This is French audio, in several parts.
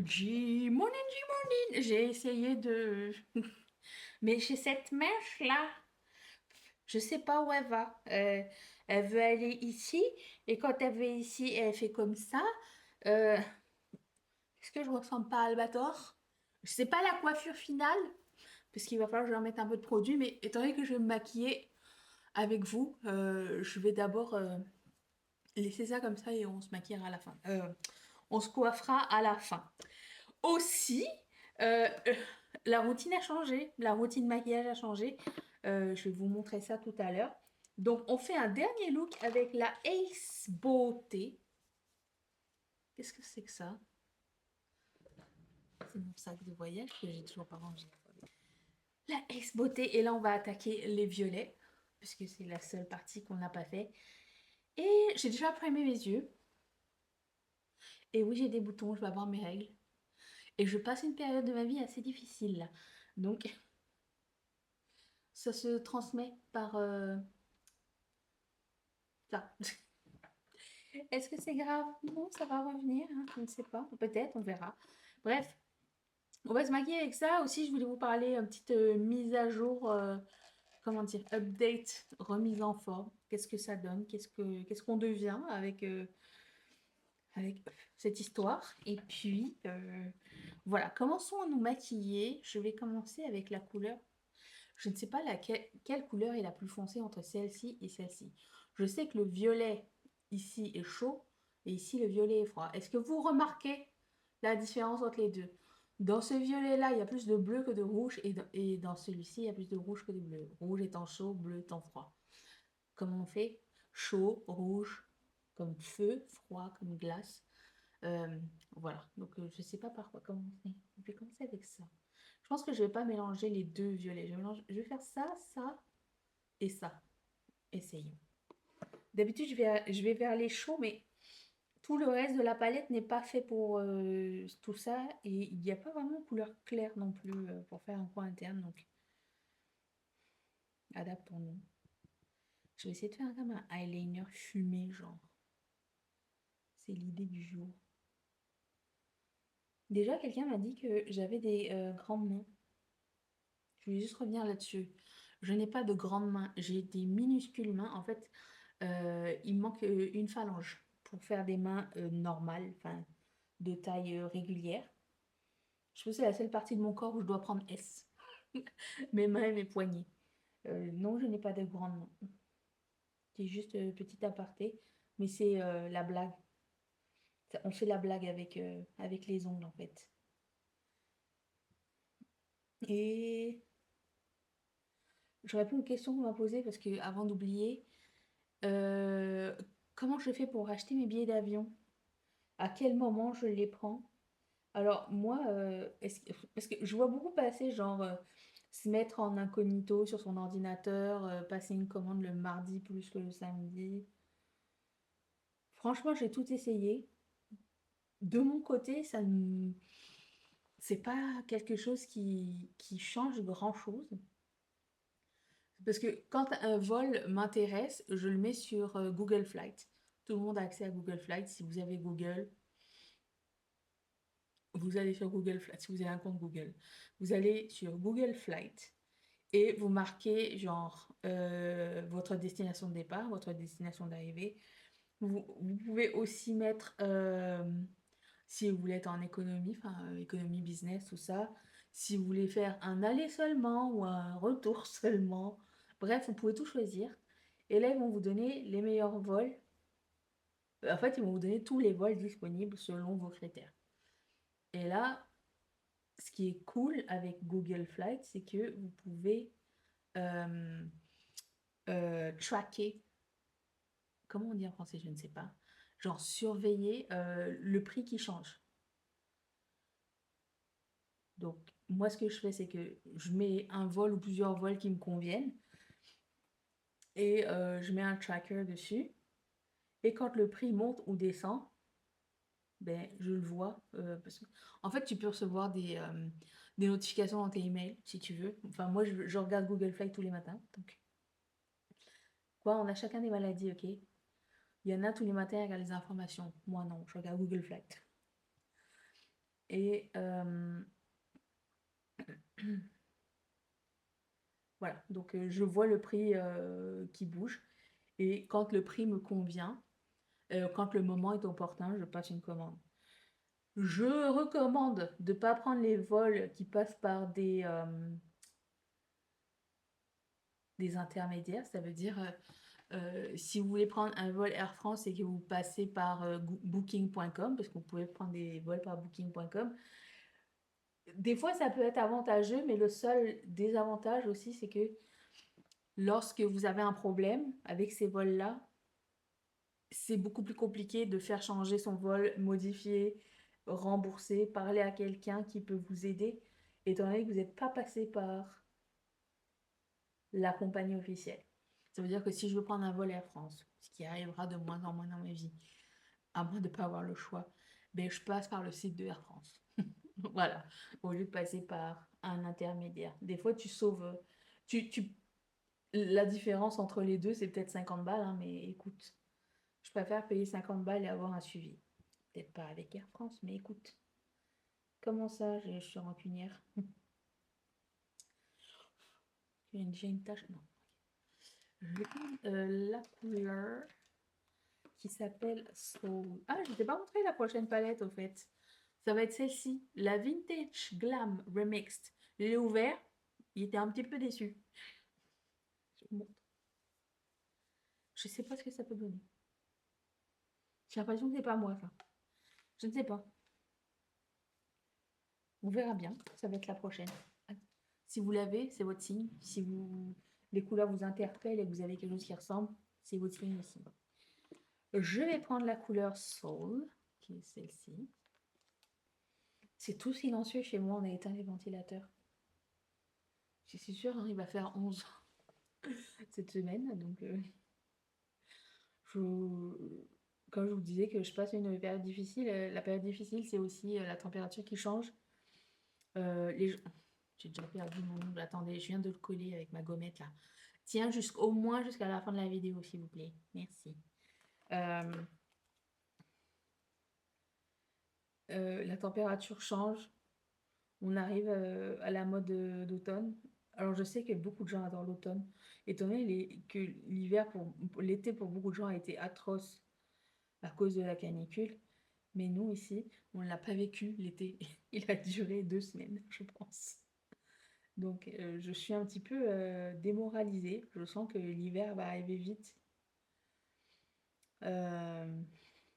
G-Morning. J'ai essayé de... Mais j'ai cette mèche-là. Je sais pas où elle va. Elle veut aller ici. Et quand elle veut ici, elle fait comme ça. Euh, Est-ce que je ressemble pas à Albator? Je sais pas la coiffure finale. Parce qu'il va falloir que je leur mette un peu de produit. Mais étant donné que je vais me maquiller avec vous, je vais d'abord laisser ça comme ça et on se maquillera à la fin. On se coiffera à la fin. Aussi, euh, la routine a changé, la routine maquillage a changé. Je vais vous montrer ça tout à l'heure. Donc, on fait un dernier look avec la Ace Beauté. Qu'est-ce que c'est que ça? C'est mon sac de voyage que j'ai toujours pas rangé. La Ace Beauté, et là, on va attaquer les violets, puisque c'est la seule partie qu'on n'a pas fait. Et j'ai déjà primé mes yeux. Et oui, j'ai des boutons, je vais avoir mes règles. Et je passe une période de ma vie assez difficile là. Donc, ça se transmet par ça. Est-ce que c'est grave? Non, ça va revenir, hein, je ne sais pas. Peut-être, on verra. Bref, on va se maquiller avec ça. Aussi, je voulais vous parler une petite mise à jour, comment dire, update, remise en forme. Qu'est-ce que ça donne? Qu'est-ce qu'on devient avec cette histoire? Et puis, voilà, commençons à nous maquiller. Je vais commencer avec la couleur. Je ne sais pas quelle couleur est la plus foncée entre celle-ci et celle-ci. Je sais que le violet ici est chaud et ici le violet est froid. Est-ce que vous remarquez la différence entre les deux? Dans ce violet-là, il y a plus de bleu que de rouge et dans celui-ci, il y a plus de rouge que de bleu. Rouge étant chaud, bleu étant froid. Comment on fait? Chaud, rouge comme feu, froid comme glace. Euh, voilà, donc je ne sais pas par quoi commencer. Je vais commencer avec ça. Je pense que je vais pas mélanger les deux violets. Je vais faire ça, ça et ça. Essayons. D'habitude, je vais vers les chauds, mais tout le reste de la palette n'est pas fait pour tout ça. Et il n'y a pas vraiment de couleur claire non plus pour faire un coin interne. Donc, adaptons-nous. Je vais essayer de faire comme un eyeliner fumé, genre. C'est l'idée du jour. Déjà, quelqu'un m'a dit que j'avais des grandes mains. Je voulais juste revenir là-dessus. Je n'ai pas de grandes mains, j'ai des minuscules mains. En fait, il me manque une phalange pour faire des mains normales, enfin de taille régulière. Je pense que c'est la seule partie de mon corps où je dois prendre S. Mes mains et mes poignets. Non, je n'ai pas de grandes mains. C'est juste petit aparté, mais c'est la blague. On fait la blague avec les ongles en fait. Et je réponds aux questions qu'on m'a posées parce que avant d'oublier, Euh, comment je fais pour acheter mes billets d'avion? À quel moment je les prends? Alors moi, parce que je vois beaucoup passer, genre se mettre en incognito sur son ordinateur, passer une commande le mardi plus que le samedi. Franchement, j'ai tout essayé. De mon côté, c'est pas quelque chose qui change grand-chose. Parce que quand un vol m'intéresse, je le mets sur Google Flight. Tout le monde a accès à Google Flight. Si vous avez Google, vous allez sur Google Flight, si vous avez un compte Google, vous allez sur Google Flight et vous marquez genre votre destination de départ, votre destination d'arrivée. Vous pouvez aussi mettre, si vous voulez être en économie, enfin économie business, tout ça, si vous voulez faire un aller seulement ou un retour seulement. Bref, vous pouvez tout choisir. Et là, ils vont vous donner les meilleurs vols. En fait, ils vont vous donner tous les vols disponibles selon vos critères. Et là, ce qui est cool avec Google Flight, c'est que vous pouvez euh, tracker, comment on dit en français, je ne sais pas, genre surveiller le prix qui change. Donc, moi, ce que je fais, c'est que je mets un vol ou plusieurs vols qui me conviennent et je mets un tracker dessus. Et quand le prix monte ou descend, ben, je le vois. Parce que, en fait, tu peux recevoir des notifications dans tes emails si tu veux. Enfin, moi, je regarde Google Flight tous les matins. Donc, quoi, on a chacun des maladies, ok? Il y en a tous les matins à regarder les informations. Moi, non, je regarde Google Flight. Et voilà, donc je vois le prix qui bouge. Et quand le prix me convient, quand le moment est opportun, je passe une commande. Je recommande de ne pas prendre les vols qui passent par des intermédiaires. Ça veut dire, si vous voulez prendre un vol Air France et que vous passez par booking.com, parce que vous pouvez prendre des vols par booking.com, des fois ça peut être avantageux, mais le seul désavantage aussi, c'est que lorsque vous avez un problème avec ces vols-là, c'est beaucoup plus compliqué de faire changer son vol, modifier, rembourser, parler à quelqu'un qui peut vous aider, étant donné que vous n'êtes pas passé par la compagnie officielle. Ça veut dire que si je veux prendre un vol Air France, ce qui arrivera de moins en moins dans ma vie, à moins de ne pas avoir le choix, ben je passe par le site de Air France. Voilà, au lieu de passer par un intermédiaire. Des fois, tu sauves. La différence entre les deux, c'est peut-être 50 balles, hein, mais écoute, je préfère payer 50 balles et avoir un suivi. Peut-être pas avec Air France, mais écoute. Comment ça, je suis rancunière? J'ai une tache. Non. Je vais prendre la couleur qui s'appelle Soul. Ah, je ne t'ai pas montré la prochaine palette au fait. Ça va être celle-ci, la Vintage Glam Remixed. Je l'ai ouvert, il était un petit peu déçu. Je vous montre. Je sais pas ce que ça peut donner. J'ai l'impression que c'est pas moi ça. Je ne sais pas. On verra bien. Ça va être la prochaine. Si vous l'avez, c'est votre signe. Si les couleurs vous interpellent et que vous avez quelque chose qui ressemble, c'est votre signe aussi. Je vais prendre la couleur Soul, qui est celle-ci. C'est tout silencieux chez moi, on a éteint les ventilateurs. Je suis sûre, hein, il va faire 11 cette semaine, donc comme je vous disais que je passe une période difficile, la période difficile, c'est aussi la température qui change. J'ai déjà perdu mon ongle. Attendez, je viens de le coller avec ma gommette là. Tiens, au moins jusqu'à la fin de la vidéo, s'il vous plaît. Merci. La température change. On arrive à la mode d'automne. Alors je sais que beaucoup de gens adorent l'automne, étant donné que l'été pour beaucoup de gens a été atroce à cause de la canicule. Mais nous ici, on ne l'a pas vécu l'été. Il a duré 2 semaines, je pense. Donc je suis un petit peu démoralisée. Je sens que l'hiver va arriver vite. Il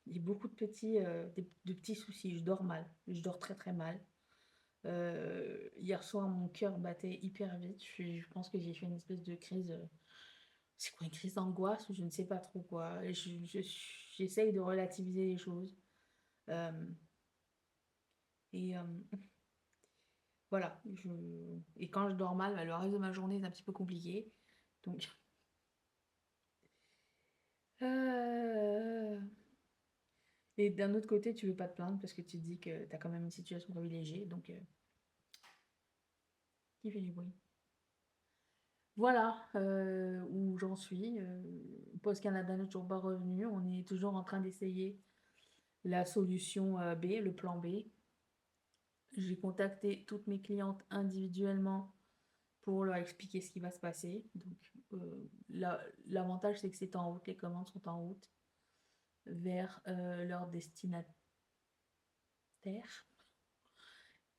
y a beaucoup de petits soucis. Je dors mal. Je dors très très mal. Hier soir, mon cœur battait hyper vite. Je pense que j'ai fait une espèce de crise. C'est quoi, une crise d'angoisse ou je ne sais pas trop quoi. J'essaye de relativiser les choses. Euh, et voilà. Et quand je dors mal, bah, le reste de ma journée est un petit peu compliqué. Donc. euh, Et d'un autre côté, tu veux pas te plaindre parce que tu te dis que tu as quand même une situation privilégiée. Donc, qui fait du bruit? Voilà où j'en suis. Post Canada n'est toujours pas revenu. On est toujours en train d'essayer la solution B, le plan B. J'ai contacté toutes mes clientes individuellement pour leur expliquer ce qui va se passer. Donc, l'avantage, c'est que c'est en route, les commandes sont en route vers leur destinataire.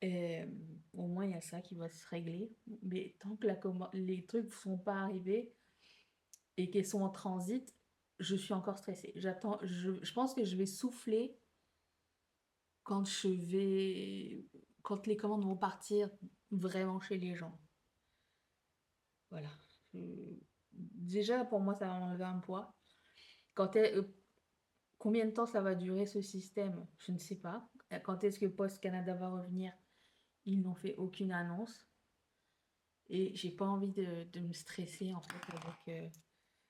Et, au moins, il y a ça qui va se régler. Mais tant que les trucs ne sont pas arrivés et qu'ils sont en transit, je suis encore stressée. Je pense que je vais souffler quand quand les commandes vont partir vraiment chez les gens. Voilà. Déjà, pour moi, ça va m'enlever un poids. Combien de temps ça va durer ce système? Je ne sais pas. Quand est-ce que Post Canada va revenir? Ils n'ont fait aucune annonce. Et j'ai pas envie de me stresser en fait avec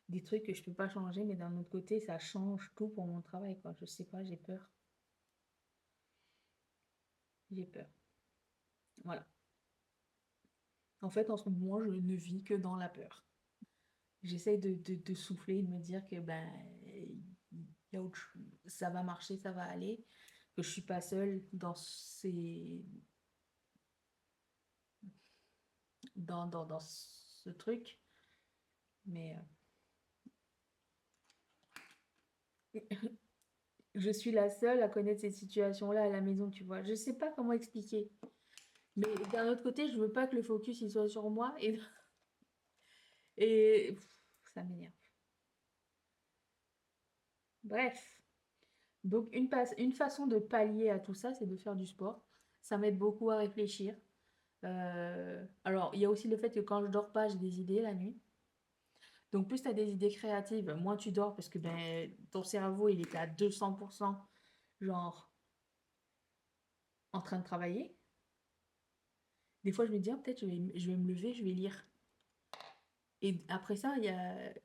des trucs que je peux pas changer, mais d'un autre côté, ça change tout pour mon travail, quoi. Je sais pas, j'ai peur. J'ai peur. Voilà. En fait, en ce moment, je ne vis que dans la peur. J'essaye de souffler et de me dire que ben, ça va marcher, ça va aller. que je suis pas seule dans ce truc. Mais je suis la seule à connaître cette situation-là à la maison, tu vois. Je sais pas comment expliquer. Mais d'un autre côté, je veux pas que le focus il soit sur moi et ça m'énerve. Bref. Donc une façon de pallier à tout ça, c'est de faire du sport. Ça m'aide beaucoup à réfléchir. Alors, il y a aussi le fait que quand je dors pas, j'ai des idées la nuit. Donc plus tu as des idées créatives, moins tu dors parce que ben, ton cerveau, il est à 200%, genre, en train de travailler. Des fois, je me dis, ah, peut-être je vais me lever, je vais lire. Et après ça,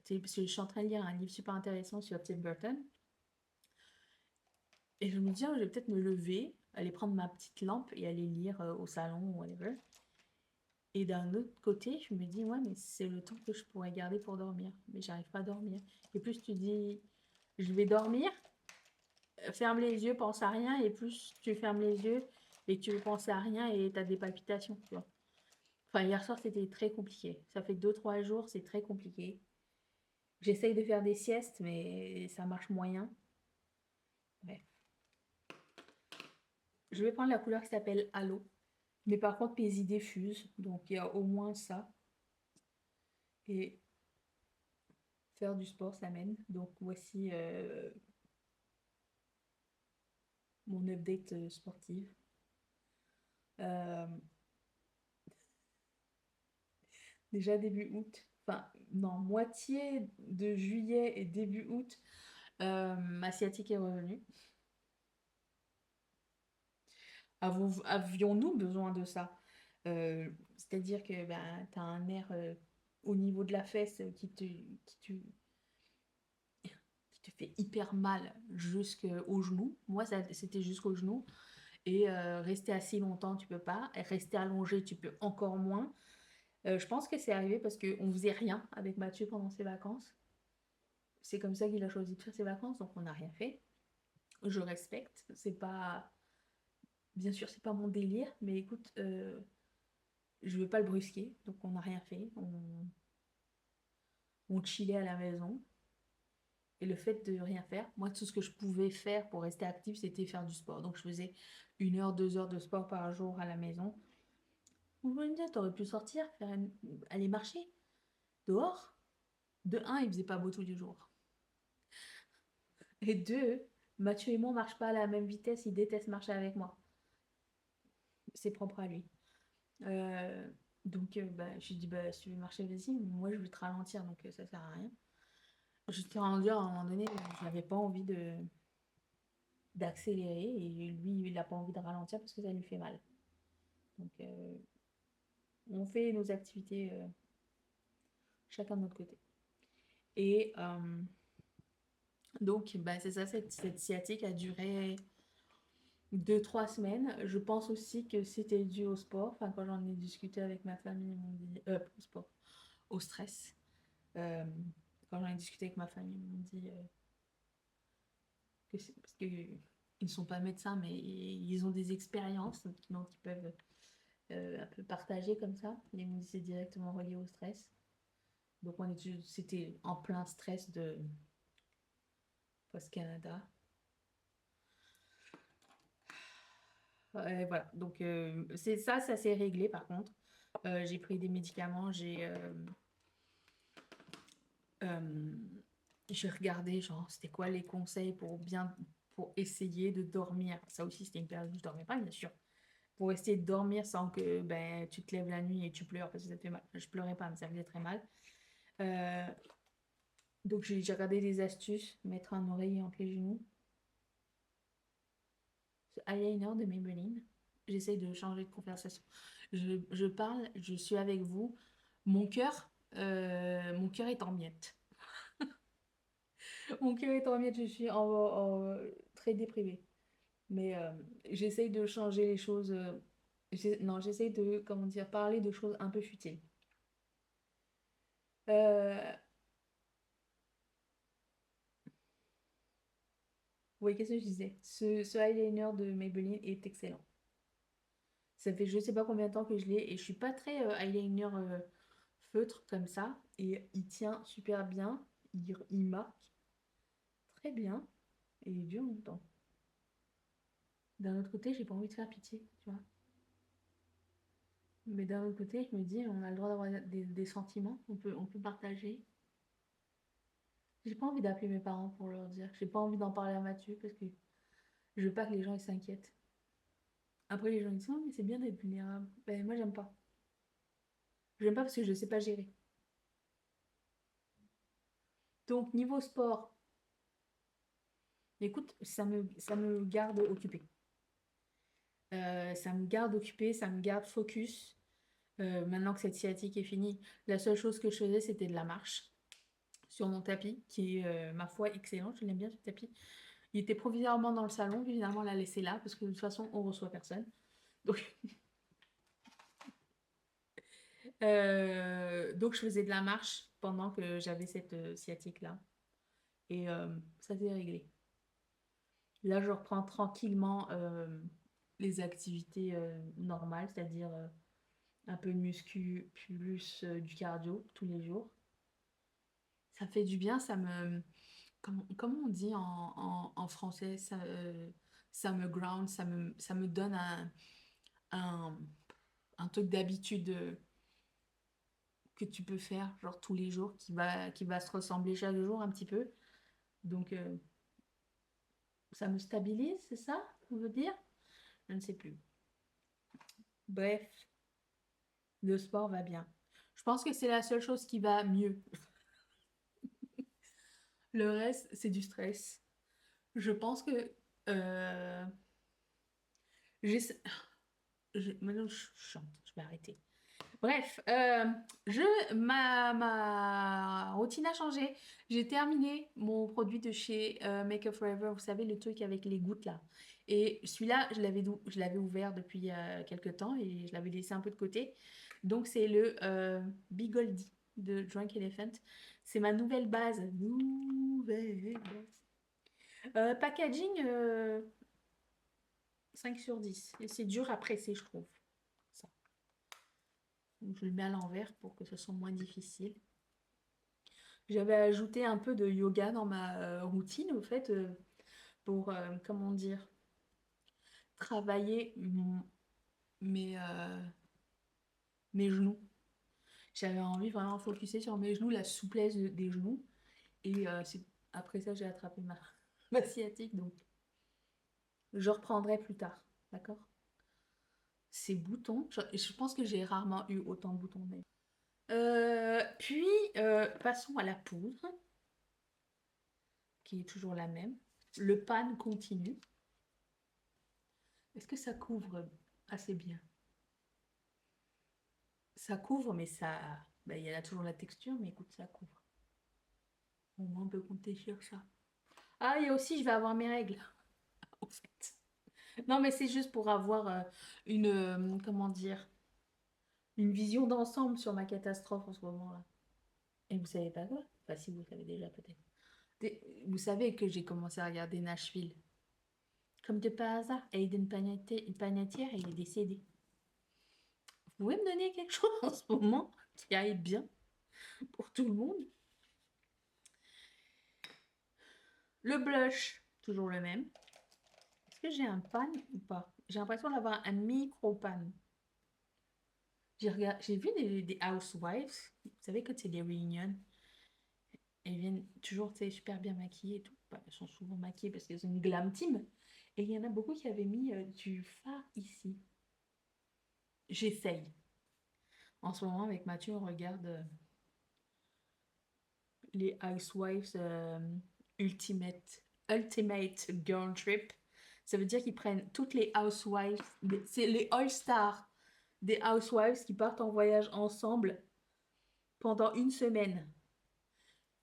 parce que je suis en train de lire un livre super intéressant sur Tim Burton. Et je me dis, ah, je vais peut-être me lever, aller prendre ma petite lampe et aller lire au salon ou whatever. Et d'un autre côté, je me dis, ouais, mais c'est le temps que je pourrais garder pour dormir. Mais j'arrive pas à dormir. Et plus tu dis, je vais dormir, ferme les yeux, pense à rien. Et plus tu fermes les yeux et tu veux penser à rien et tu as des palpitations, tu vois. Enfin, hier soir, c'était très compliqué. Ça fait 2, 3 jours, c'est très compliqué. J'essaye de faire des siestes, mais ça marche moyen. Ouais. Je vais prendre la couleur qui s'appelle Halo. Mais par contre, mes idées fusent. Donc, il y a au moins ça. Et faire du sport, ça mène. Donc, voici mon update sportive. Euh, Déjà début août, enfin, non, moitié de juillet et début août, ma sciatique est revenue. Avions-nous besoin de ça? C'est-à-dire que ben, tu as un nerf au niveau de la fesse qui te fait hyper mal jusqu'au genou. Moi, c'était jusqu'au genou. Et rester assis longtemps, tu peux pas. Et rester allongé, tu peux encore moins. Je pense que c'est arrivé parce qu'on faisait rien avec Mathieu pendant ses vacances. C'est comme ça qu'il a choisi de faire ses vacances, donc on n'a rien fait. Je respecte. C'est pas, bien sûr, c'est pas mon délire, mais écoute, je veux pas le brusquer, donc on n'a rien fait. On chillait à la maison. Et le fait de rien faire, moi, tout ce que je pouvais faire pour rester active, c'était faire du sport. Donc, je faisais 1 heure, 2 heures de sport par jour à la maison. Vous pouvez me dire, t'aurais pu sortir, aller marcher dehors. De un, il faisait pas beau tous les jours. Et deux, Mathieu et moi, on marche pas à la même vitesse, il déteste marcher avec moi. C'est propre à lui. Euh, donc, bah, je lui dis, bah, si tu veux marcher, vas-y, moi, je vais te ralentir, donc ça sert à rien. Je t'ai rendu à un moment donné, je n'avais pas envie d'accélérer et lui, il n'a pas envie de ralentir parce que ça lui fait mal. Donc, on fait nos activités chacun de notre côté. Et donc, bah, c'est ça, cette sciatique a duré 2, 3 semaines. Je pense aussi que c'était dû au sport. Enfin, quand j'en ai discuté avec ma famille, ils m'ont dit, au sport, au stress. Euh, Quand j'en ai discuté avec ma famille, ils m'ont dit que c'est parce que ils ne sont pas médecins, mais ils ont des expériences donc ils peuvent un peu partager comme ça. Ils m'ont dit que c'est directement relié au stress. Donc c'était en plein stress de Post-Canada. Voilà, donc c'est ça, ça s'est réglé par contre. J'ai pris des médicaments, euh, j'ai regardé, genre, c'était quoi les conseils pour essayer de dormir. Ça aussi, c'était une période où je dormais pas, bien sûr. Pour essayer de dormir sans que ben, tu te lèves la nuit et tu pleures parce que ça te fait mal. Je pleurais pas, mais ça faisait très mal. Euh, donc j'ai regardé des astuces, mettre un oreiller entre les genoux. Ce eyeliner de Maybelline. J'essaye de changer de conversation. Je parle, je suis avec vous. Mon cœur est en miettes. Mon cœur est en miettes, je suis très déprimée. Mais j'essaye de changer les choses. Non, j'essaye de, comment dire, parler de choses un peu futiles. Euh, Oui, qu'est-ce que je disais? Ce eyeliner de Maybelline est excellent. Ça fait je sais pas combien de temps que je l'ai et je suis pas très eyeliner feutre comme ça. Et il tient super bien. Il marque très bien et il dure longtemps. D'un autre côté, j'ai pas envie de faire pitié, tu vois. Mais d'un autre côté, je me dis, on a le droit d'avoir des sentiments, on peut partager. J'ai pas envie d'appeler mes parents pour leur dire. J'ai pas envie d'en parler à Mathieu parce que je veux pas que les gens ils s'inquiètent. Après, les gens ils disent, oh, mais c'est bien d'être vulnérable. Ben, moi, j'aime pas. J'aime pas parce que je sais pas gérer. Donc, niveau sport, écoute, ça me garde occupée. Ça me garde occupée, ça me garde focus. Maintenant que cette sciatique est finie, la seule chose que je faisais, c'était de la marche sur mon tapis, qui est, ma foi, excellent. Je l'aime bien, ce tapis. Il était provisoirement dans le salon, puis finalement, on l'a laissé là, parce que de toute façon, on reçoit personne. Donc, donc je faisais de la marche pendant que j'avais cette sciatique-là. Et ça s'est réglé. Là, je reprends tranquillement les activités normales, c'est-à-dire un peu de muscu plus du cardio tous les jours. Ça fait du bien, ça me... Comment on dit en français? Ça me ground, ça me donne un, un truc d'habitude que tu peux faire, genre tous les jours, qui va se ressembler chaque jour un petit peu. Donc, ça me stabilise, c'est ça qu'on veut dire? Je ne sais plus. Bref, le sport va bien. Je pense que c'est la seule chose qui va mieux. Le reste, c'est du stress. Je pense que euh, j'essa- maintenant je chante, je vais arrêter. Bref, ma routine a changé. J'ai terminé mon produit de chez Make Up Forever, vous savez, le truc avec les gouttes là. Et celui-là, je l'avais ouvert depuis quelques temps et je l'avais laissé un peu de côté. Donc, c'est le Bigoldi de Drunk Elephant. C'est ma nouvelle base. Nouvelle base. Packaging 5 sur 10. Et c'est dur à presser, je trouve. Ça. Donc, je le mets à l'envers pour que ce soit moins difficile. J'avais ajouté un peu de yoga dans ma routine, au fait, pour, comment dire, travailler mes genoux. J'avais envie vraiment de focuser sur mes genoux, la souplesse des genoux. Et après ça, j'ai attrapé ma sciatique, donc je reprendrai plus tard. D'accord? Ces boutons, je pense que j'ai rarement eu autant de boutons. Puis, passons à la poudre, qui est toujours la même. Le pan continue. Est-ce que ça couvre assez bien? Ça couvre, mais ça... ben, il y a toujours la texture, mais écoute, ça couvre. Au moins, on peut compter sur ça. Ah, et aussi, je vais avoir mes règles, en fait. Non, mais c'est juste pour avoir une... comment dire? Une vision d'ensemble sur ma catastrophe en ce moment-là. Et vous savez pas quoi? Enfin, si vous le savez déjà, peut-être. Vous savez que j'ai commencé à regarder Nashville. Comme de par hasard, Hayden Panettiere, il est décédé. Vous pouvez me donner quelque chose en ce moment qui aille bien pour tout le monde? Le blush, toujours le même. Est-ce que j'ai un pan ou pas? J'ai l'impression d'avoir un micro-pan. J'ai vu des housewives. Vous savez, quand c'est des réunions, elles viennent toujours, tu sais, super bien maquillées et tout. Bah, elles sont souvent maquillées parce qu'elles ont une glam team. Et il y en a beaucoup qui avaient mis du fard ici. J'essaye. En ce moment, avec Mathieu, on regarde les Housewives Ultimate Girl Trip. Ça veut dire qu'ils prennent toutes les Housewives, c'est les All-Stars des Housewives qui partent en voyage ensemble pendant une semaine.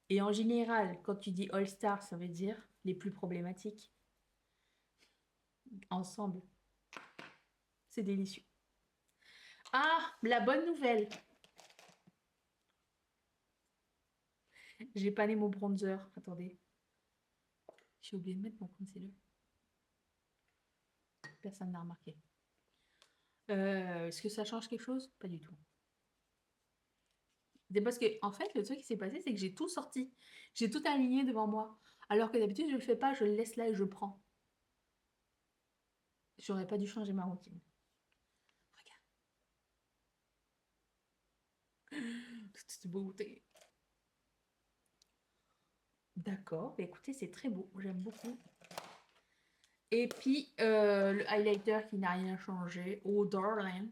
Et en général, quand tu dis All-Star, ça veut dire les plus problématiques ensemble. C'est délicieux. Ah, la bonne nouvelle. J'ai pané mon bronzer. Attendez. J'ai oublié de mettre mon concealer. Personne n'a remarqué. Est-ce que ça change quelque chose? Pas du tout. C'est parce que, en fait, le truc qui s'est passé, c'est que j'ai tout sorti. J'ai tout aligné devant moi. Alors que d'habitude, je le fais pas, je le laisse là et je prends. J'aurais pas dû changer ma routine. Regarde. Toute cette beauté. D'accord. Bah, écoutez, c'est très beau. J'aime beaucoup. Et puis, le highlighter qui n'a rien changé. Oh, darling.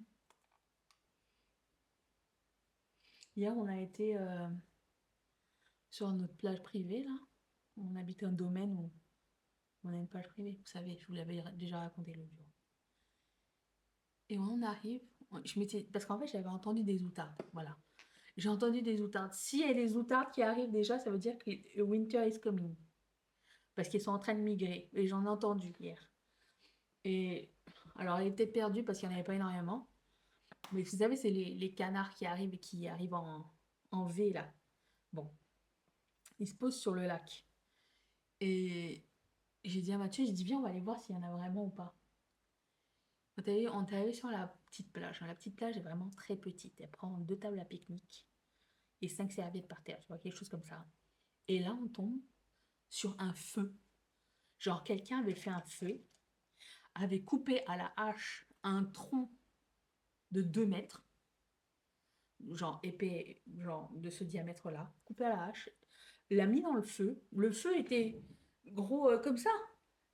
Hier, on a été sur notre plage privée, là. On habite un domaine où on a une plage privée. Vous savez, je vous l'avais déjà raconté l'autre jour. Et on arrive, je m'étais, parce qu'en fait, j'avais entendu des outardes. Voilà. J'ai entendu des outardes. Si il y a des outardes qui arrivent déjà, ça veut dire que winter is coming. Parce qu'ils sont en train de migrer. Et j'en ai entendu hier. Et alors, elle était perdue parce qu'il n'y en avait pas énormément. Mais vous savez, c'est les canards qui arrivent en V, là. Bon, ils se posent sur le lac. Et j'ai dit à Mathieu, j'ai dit, viens, on va aller voir s'il y en a vraiment ou pas. On est allé sur la petite plage. La petite plage est vraiment très petite. Elle prend 2 tables à pique-nique et 5 serviettes par terre, tu vois, quelque chose comme ça. Et là, on tombe sur un feu. Genre, quelqu'un avait fait un feu, avait coupé à la hache un tronc de 2 mètres, genre épais, genre de ce diamètre-là, coupé à la hache, l'a mis dans le feu. Le feu était gros comme ça.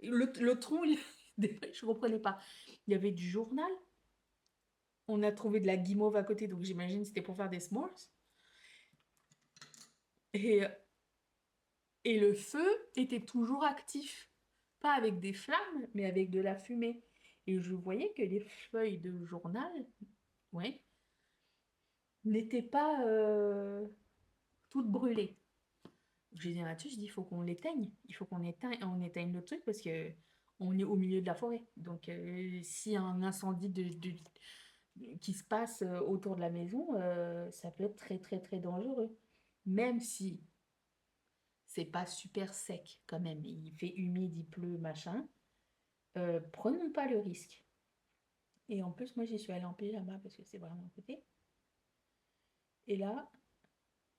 Le tronc, je ne comprenais pas. Il y avait du journal. On a trouvé de la guimauve à côté, donc j'imagine que c'était pour faire des s'mores. Et, et le feu était toujours actif. Pas avec des flammes, mais avec de la fumée. Et je voyais que les feuilles de journal, ouais, n'étaient pas toutes brûlées. J'ai dit à Mathieu, je dis, il faut qu'on l'éteigne. Il faut on éteigne le truc parce que on est au milieu de la forêt. Donc, si un incendie qui se passe autour de la maison, ça peut être très, très, très dangereux. Même si c'est pas super sec quand même. Il fait humide, il pleut, machin. Prenons pas le risque. Et en plus, moi, j'y suis allée en pyjama parce que c'est vraiment à côté. Et là,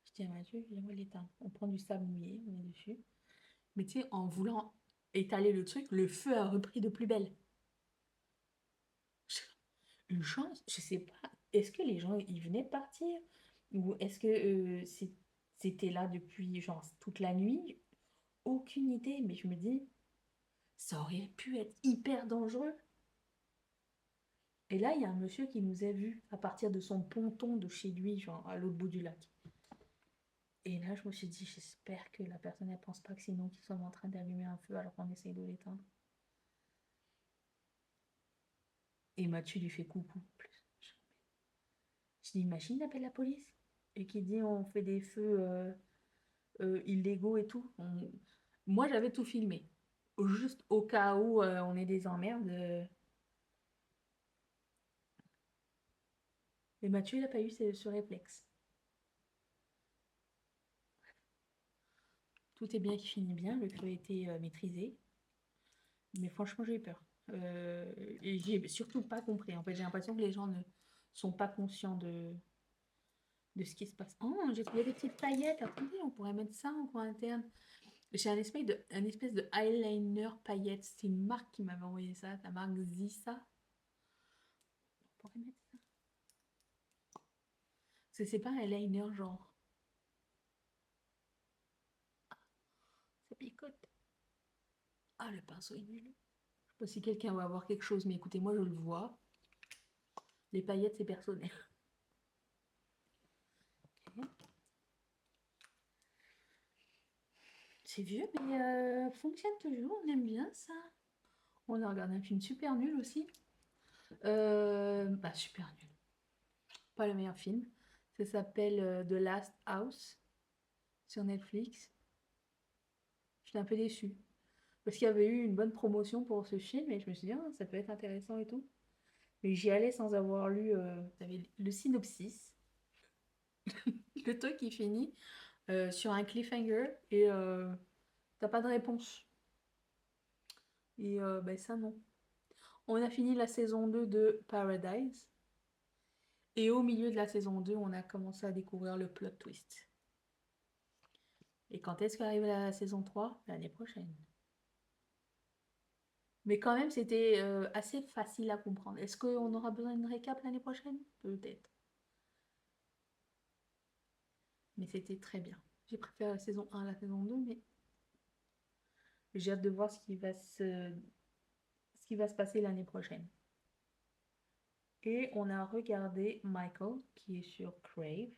je dis à Mathieu, viens-moi l'éteindre. On prend du sable mouillé, on met dessus. Mais tu sais, en voulant étaler le truc, le feu a repris de plus belle. Une chance, je sais pas. Est-ce que les gens, ils venaient de partir? Ou est-ce que c'était là depuis, genre, toute la nuit? Aucune idée, mais je me dis, ça aurait pu être hyper dangereux. Et là, il y a un monsieur qui nous a vus à partir de son ponton de chez lui, genre à l'autre bout du lac. Et là, je me suis dit, j'espère que la personne, elle pense pas que c'est nous qui sommes en train d'allumer un feu alors qu'on essaye de l'éteindre. Et Mathieu lui fait coucou. En plus. Je dis, imagine, il appelle la police. Et qui dit, on fait des feux illégaux et tout. Moi, j'avais tout filmé. Juste au cas où on ait des emmerdes. Mais Mathieu, il n'a pas eu ce réflexe. Tout est bien qui finit bien. Le feu a été maîtrisé. Mais franchement, j'ai eu peur. Et j'ai surtout pas compris. En fait, j'ai l'impression que les gens ne sont pas conscients de ce qui se passe. Oh, j'ai trouvé des petites paillettes. Attendez, on pourrait mettre ça en coin interne. J'ai un espèce de eyeliner paillettes. C'est une marque qui m'avait envoyé ça. La marque Zissa. On pourrait mettre ça. Parce que c'est pas un eyeliner genre. Ça picote. Ah, le pinceau est nul. Je sais pas si quelqu'un va avoir quelque chose, mais écoutez, moi je le vois. Les paillettes, c'est personnel. Ok. C'est vieux, mais fonctionne toujours. On aime bien ça. On a regardé un film super nul aussi. Bah, super nul. Pas le meilleur film. Ça s'appelle The Last House sur Netflix. J'étais un peu déçue. Parce qu'il y avait eu une bonne promotion pour ce film et je me suis dit, ah, ça peut être intéressant et tout. Mais j'y allais sans avoir lu vous savez, le synopsis. Le truc qui finit sur un cliffhanger et t'as pas de réponse. Et ben ça, non. On a fini la saison 2 de Paradise. Et au milieu de la saison 2, on a commencé à découvrir le plot twist. Et quand est-ce qu'arrive la saison 3? L'année prochaine. Mais quand même, c'était assez facile à comprendre. Est-ce qu'on aura besoin d'une récap l'année prochaine? Peut-être. Mais c'était très bien. J'ai préféré la saison 1 à la saison 2, mais j'ai hâte de voir ce qui va se passer l'année prochaine. Et on a regardé Michael, qui est sur Crave.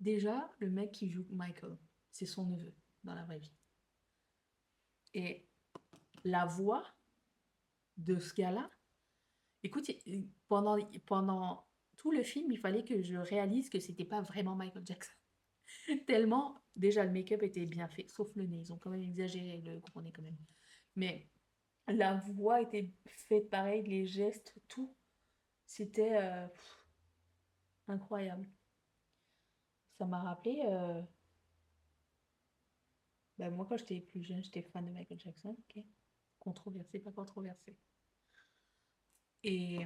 Déjà, le mec qui joue Michael, c'est son neveu dans la vraie vie. Et la voix de ce gars-là, écoute, pendant tout le film, il fallait que je réalise que c'était pas vraiment Michael Jackson. Tellement, déjà, le make-up était bien fait, sauf le nez. Ils ont quand même exagéré le gros nez quand même. Mais la voix était faite pareil, les gestes, tout. C'était incroyable. Ça m'a rappelé, ben moi quand j'étais plus jeune, j'étais fan de Michael Jackson. Ok. Controversé, pas controversé. Et,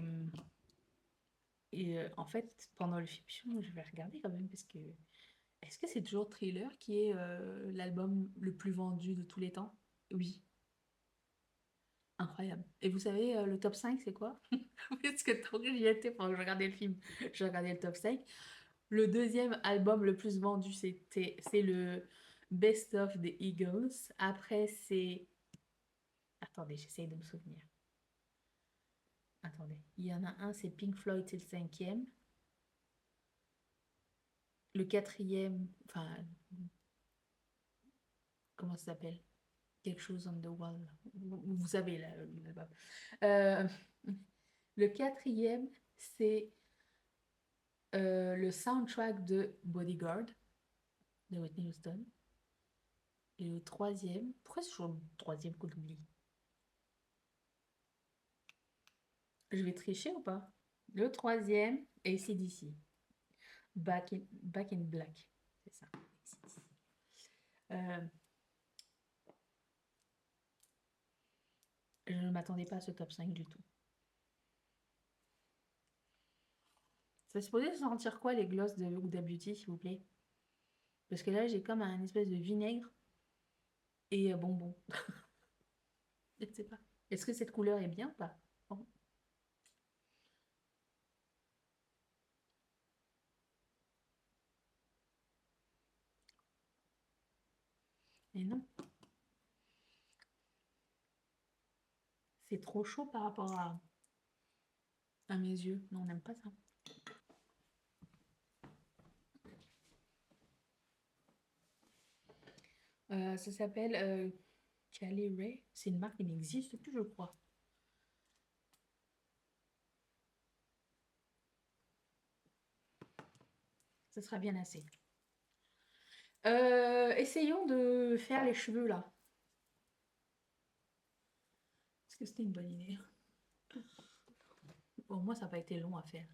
en fait, pendant le film, je vais regarder quand même parce que est-ce que c'est toujours Thriller qui est l'album le plus vendu de tous les temps? Oui, incroyable. Et vous savez, le top 5 c'est quoi? Parce que tant que j'y étais pendant que je regardais le film, je regardais le top 5. Le deuxième album le plus vendu, c'est le Best of the Eagles. Après, c'est... Attendez, j'essaye de me souvenir. Attendez, il y en a un, c'est Pink Floyd, c'est le cinquième. Le quatrième, enfin, comment ça s'appelle? Quelque chose on the wall. Vous savez, l'album. Euh, le quatrième, c'est le soundtrack de Bodyguard de Whitney Houston. Et le troisième, pourquoi c'est toujours le troisième qu'on oublie? Je vais tricher ou pas? Le troisième, AC/DC. Back in Black. C'est ça. AC/DC. Euh, je ne m'attendais pas à ce top 5 du tout. Ça se supposé sentir quoi les glosses de Huda Beauty, s'il vous plaît? Parce que là, j'ai comme un espèce de vinaigre et bonbon. Je ne sais pas. Est-ce que cette couleur est bien ou pas? Bon. Et non, c'est trop chaud par rapport à mes yeux. Non, on n'aime pas ça. Ça s'appelle Cali Ray. C'est une marque qui n'existe plus, je crois. Ça sera bien assez. Essayons de faire les cheveux là. Est-ce que c'était une bonne idée? Pour moi, ça n'a pas été long à faire.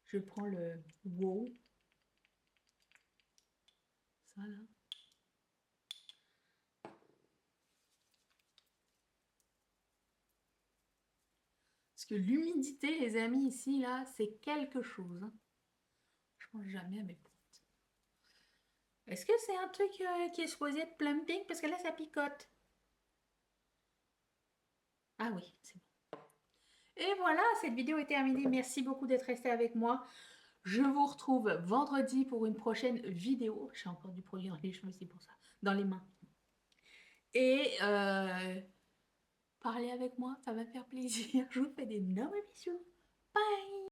Je prends le wow. Ça là. Parce que l'humidité, les amis, ici, là, c'est quelque chose, hein. Je pense jamais à mes potes. Est-ce que c'est un truc qui est supposé être plumping? Parce que là, ça picote. Ah oui, c'est bon. Et voilà, cette vidéo est terminée. Merci beaucoup d'être resté avec moi. Je vous retrouve vendredi pour une prochaine vidéo. J'ai encore du produit dans les cheveux, c'est pour ça. Dans les mains. Et parlez avec moi, ça va faire plaisir. Je vous fais d'énormes bisous. Bye!